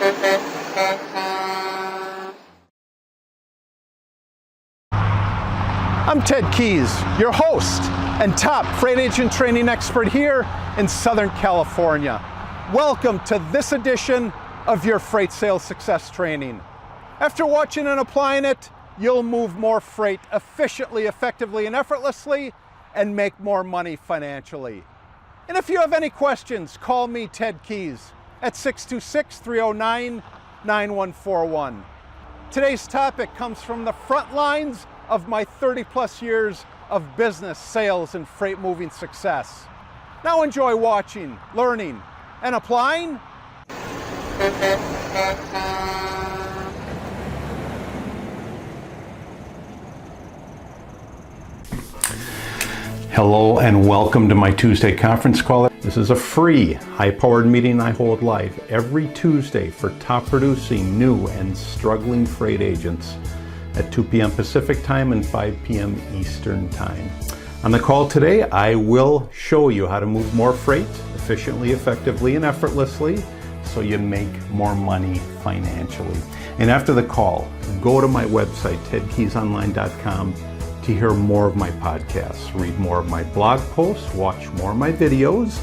I'm Ted Keys, your host and top freight agent training expert here in Southern California. Welcome to this edition of your Freight Sales Success Training. After watching and applying it, you'll move more freight efficiently, effectively, and effortlessly, and make more money financially. And if you have any questions, call me, Ted Keys, at 626-309-9141. Today's topic comes from the front lines of my 30-plus years of business, sales, and freight moving success. Now enjoy watching, learning, and applying. Hello and welcome to my Tuesday conference call. This is a free, high-powered meeting I hold live every Tuesday for top producing, new, and struggling freight agents at 2 p.m. Pacific time and 5 p.m. Eastern time. On the call today, I will show you how to move more freight efficiently, effectively, and effortlessly so you make more money financially. And after the call, go to my website, tedkeysonline.com, to hear more of my podcasts, read more of my blog posts, watch more of my videos,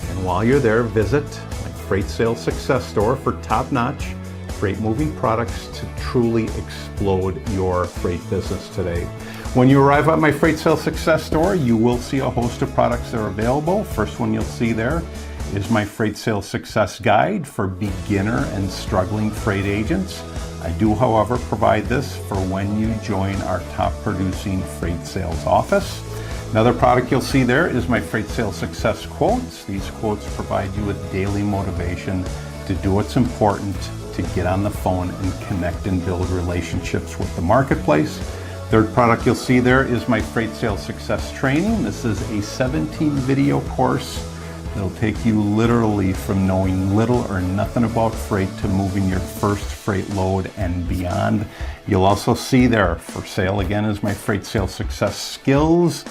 and while you're there, visit my Freight Sales Success Store for top-notch freight moving products to truly explode your freight business today. When you arrive at my Freight Sales Success Store, you will see a host of products that are available. First one you'll see there is my Freight Sales Success Guide for beginner and struggling freight agents. I do, however, provide this for when you join our top producing freight sales office. Another product you'll see there is my Freight Sales Success Quotes. These quotes provide you with daily motivation to do what's important, to get on the phone and connect and build relationships with the marketplace. Third product you'll see there is my Freight Sales Success Training. This is a 17 video course that'll take you literally from knowing little or nothing about freight to moving your first freight load and beyond. You'll also see there for sale again is my Freight Sales Success Skills.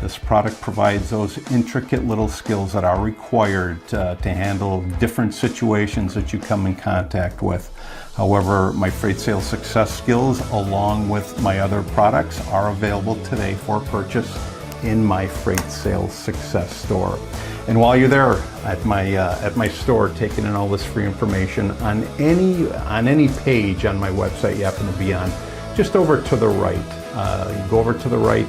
This product provides those intricate little skills that are required to handle different situations that you come in contact with. However, my Freight Sales Success Skills, along with my other products, are available today for purchase in my Freight Sales Success Store. And while you're there at my store taking in all this free information, on any page on my website you happen to be on, just over to the right, you go over to the right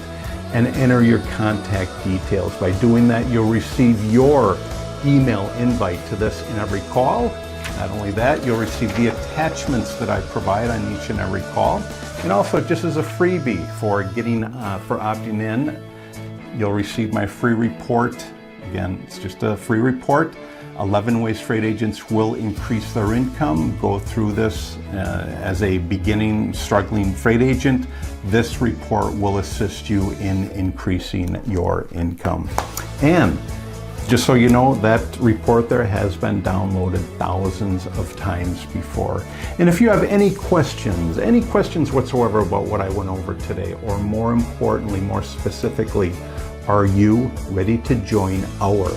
and enter your contact details. By doing that, you'll receive your email invite to this in every call. Not only that, you'll receive the attachments that I provide on each and every call. And also, just as a freebie for opting in, you'll receive my free report. Again, it's just a free report. 11 ways freight agents will increase their income. Go through this as a beginning, struggling freight agent. This report will assist you in increasing your income. And just so you know, that report there has been downloaded thousands of times before. And if you have any questions whatsoever about what I went over today, or more importantly, more specifically, are you ready to join our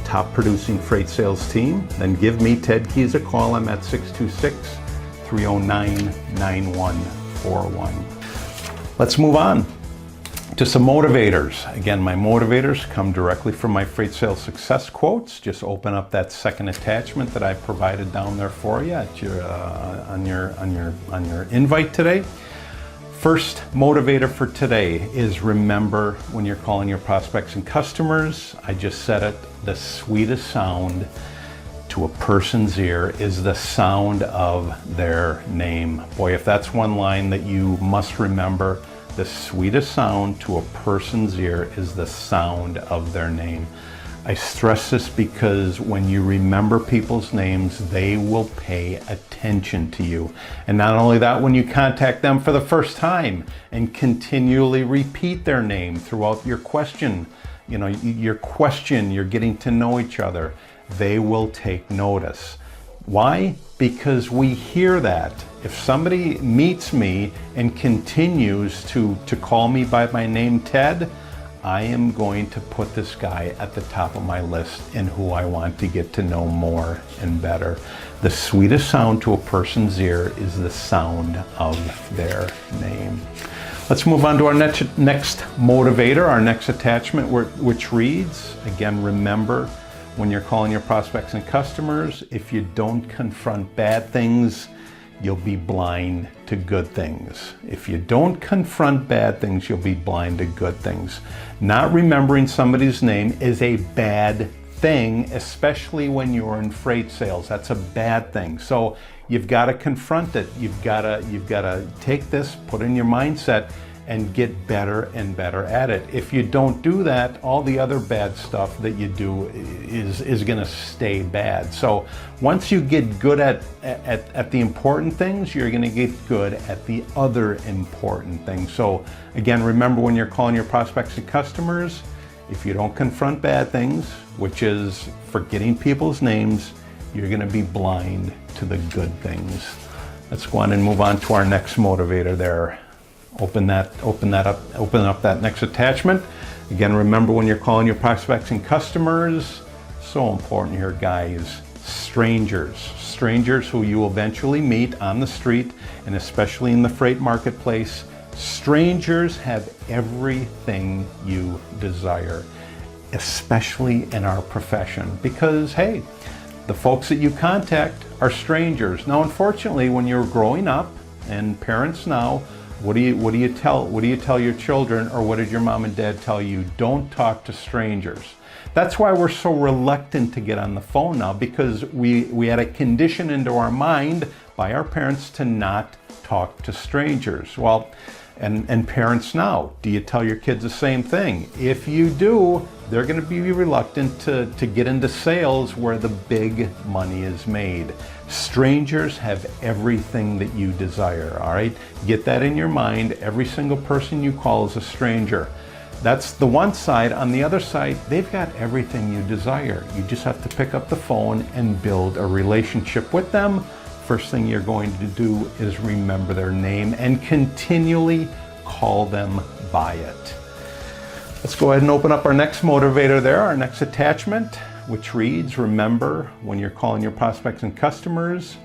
top producing freight sales team? Then give me, Ted Keys, a call. I'm at 626-309-9141. Let's move on to some motivators. Again, my motivators come directly from my Freight Sales Success Quotes. Just open up that second attachment that I provided down there for you at on your invite today. First motivator for today is remember when you're calling your prospects and customers, I just said it, the sweetest sound to a person's ear is the sound of their name. Boy, if that's one line that you must remember, the sweetest sound to a person's ear is the sound of their name. I stress this because when you remember people's names, they will pay attention to you. And not only that, when you contact them for the first time and continually repeat their name throughout your question, you're getting to know each other, they will take notice. Why? Because we hear that. If somebody meets me and continues to call me by my name, Ted, I am going to put this guy at the top of my list and who I want to get to know more and better. The sweetest sound to a person's ear is the sound of their name. Let's move on to our next motivator, our next attachment, which reads, again, remember, when you're calling your prospects and customers, if you don't confront bad things, you'll be blind to good things. If you don't confront bad things, you'll be blind to good things. Not remembering somebody's name is a bad thing, especially when you're in freight sales. That's a bad thing. So you've got to confront it. You've got to take this, put in your mindset, and get better and better at it. If you don't do that, all the other bad stuff that you do is going to stay bad. So once you get good at the important things, you're going to get good at the other important things. So again, remember, when you're calling your prospects and customers, if you don't confront bad things, which is forgetting people's names, you're going to be blind to the good things. Let's go on and move on to our next motivator there. Open up that next attachment. Again, remember, when you're calling your prospects and customers, so important here, guys, strangers who you will eventually meet on the street, and especially in the freight marketplace. Strangers have everything you desire, especially in our profession, because hey, the folks that you contact are strangers. Now, unfortunately, when you're growing up, and parents now, what do you tell your children, or what did your mom and dad tell you? Don't talk to strangers. That's why we're so reluctant to get on the phone now, because we had a condition into our mind by our parents to not talk to strangers. Well, and parents now, do you tell your kids the same thing? If you do, they're going to be reluctant to get into sales where the big money is made. Strangers have everything that you desire, all right? Get that in your mind. Every single person you call is a stranger. That's the one side. On the other side, they've got everything you desire. You just have to pick up the phone and build a relationship with them. First thing you're going to do is remember their name and continually call them by it. Let's go ahead and open up our next motivator there, our next attachment, which reads, remember, when you're calling your prospects and customers,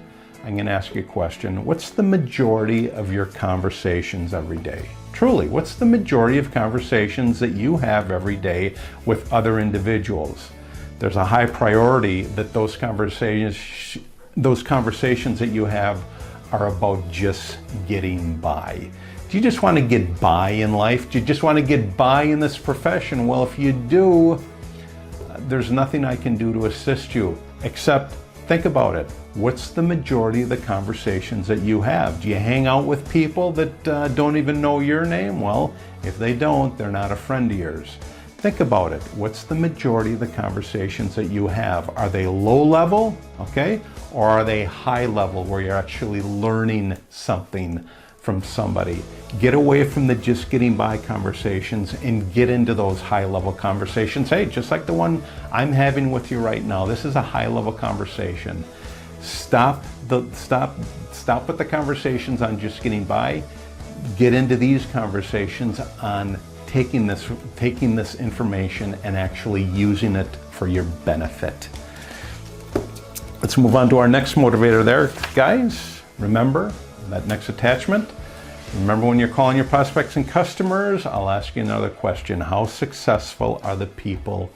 I'm going to ask you a question. What's the majority of your conversations every day? Truly, what's the majority of conversations that you have every day with other individuals? There's a high priority that those conversations that you have are about just getting by. Do you just want to get by in life? Do you just want to get by in this profession? Well, if you do, there's nothing I can do to assist you, except think about it. What's the majority of the conversations that you have? Do you hang out with people that don't even know your name? Well, if they don't, they're not a friend of yours. Think about it. What's the majority of the conversations that you have? Are they low level, okay? Or are they high level, where you're actually learning something from somebody? Get away from the just getting by conversations and get into those high level conversations. Hey, just like the one I'm having with you right now, this is a high level conversation. Stop with the conversations on just getting by. Get into these conversations on taking this information and actually using it for your benefit. Let's move on to our next motivator there, guys. Remember that next attachment. Remember, when you're calling your prospects and customers, I'll ask you another question. How successful are the people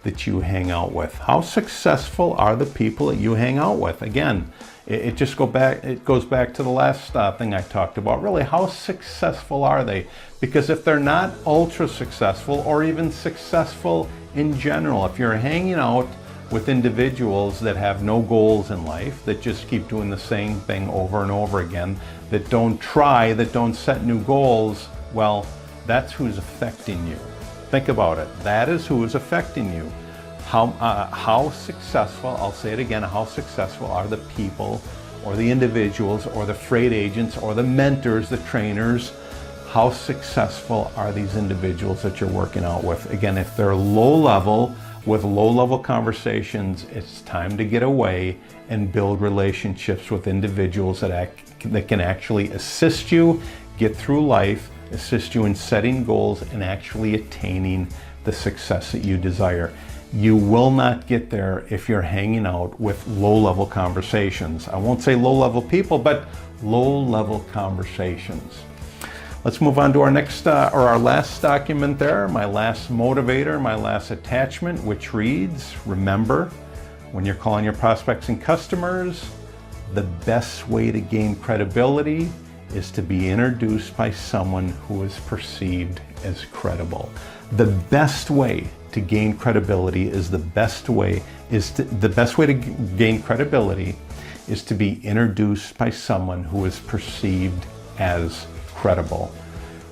that you hang out with? How successful are the people that you hang out with? Again, it goes back to the last thing I talked about. Really, how successful are they? Because if they're not ultra successful, or even successful in general, if you're hanging out with individuals that have no goals in life, that just keep doing the same thing over and over again, that don't try, that don't set new goals, well, that's who's affecting you. Think about it. That is who is affecting you. How successful, I'll say it again, how successful are the people, or the individuals, or the freight agents, or the mentors, the trainers? How successful are these individuals that you're working out with? Again, if they're low level, with low level conversations, it's time to get away and build relationships with individuals that can actually assist you get through life assist you in setting goals and actually attaining the success that you desire. You will not get there if you're hanging out with low-level conversations. I won't say low-level people, but low-level conversations. Let's move on to our next, or our last document there, my last motivator, my last attachment, which reads, remember, when you're calling your prospects and customers, the best way to gain credibility is to be introduced by someone who is perceived as credible. The best way to gain credibility is the best way to gain credibility is to be introduced by someone who is perceived as credible.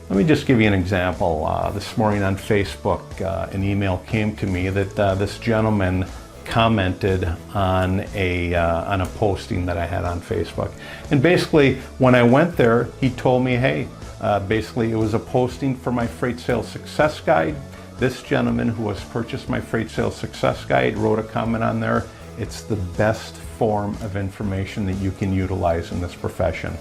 Let me just give you an example. This morning on Facebook, an email came to me that this gentleman commented on a posting that I had on Facebook. And basically, when I went there, he told me, hey, basically it was a posting for my Freight Sales Success Guide. This gentleman who has purchased my Freight Sales Success Guide wrote a comment on there. It's the best form of information that you can utilize in this profession.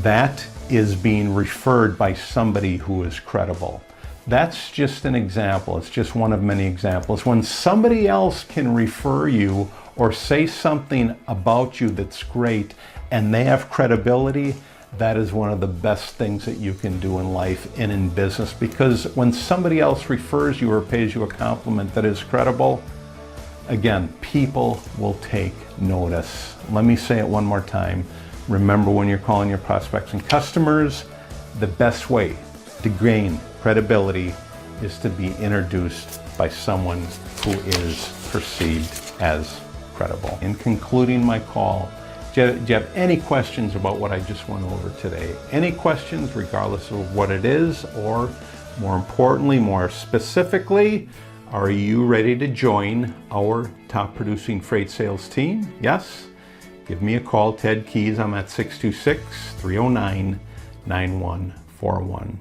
That is being referred by somebody who is credible. That's just an example. It's just one of many examples. When somebody else can refer you or say something about you that's great and they have credibility, that is one of the best things that you can do in life and in business, because when somebody else refers you or pays you a compliment that is credible, again, people will take notice. Let me say it one more time. Remember, when you're calling your prospects and customers, the best way to gain credibility is to be introduced by someone who is perceived as credible. In concluding my call, do you have any questions about what I just went over today? Any questions, regardless of what it is, or more importantly, more specifically, are you ready to join our top producing freight sales team? Yes? Give me a call, Ted Keys. I'm at 626-309-9141.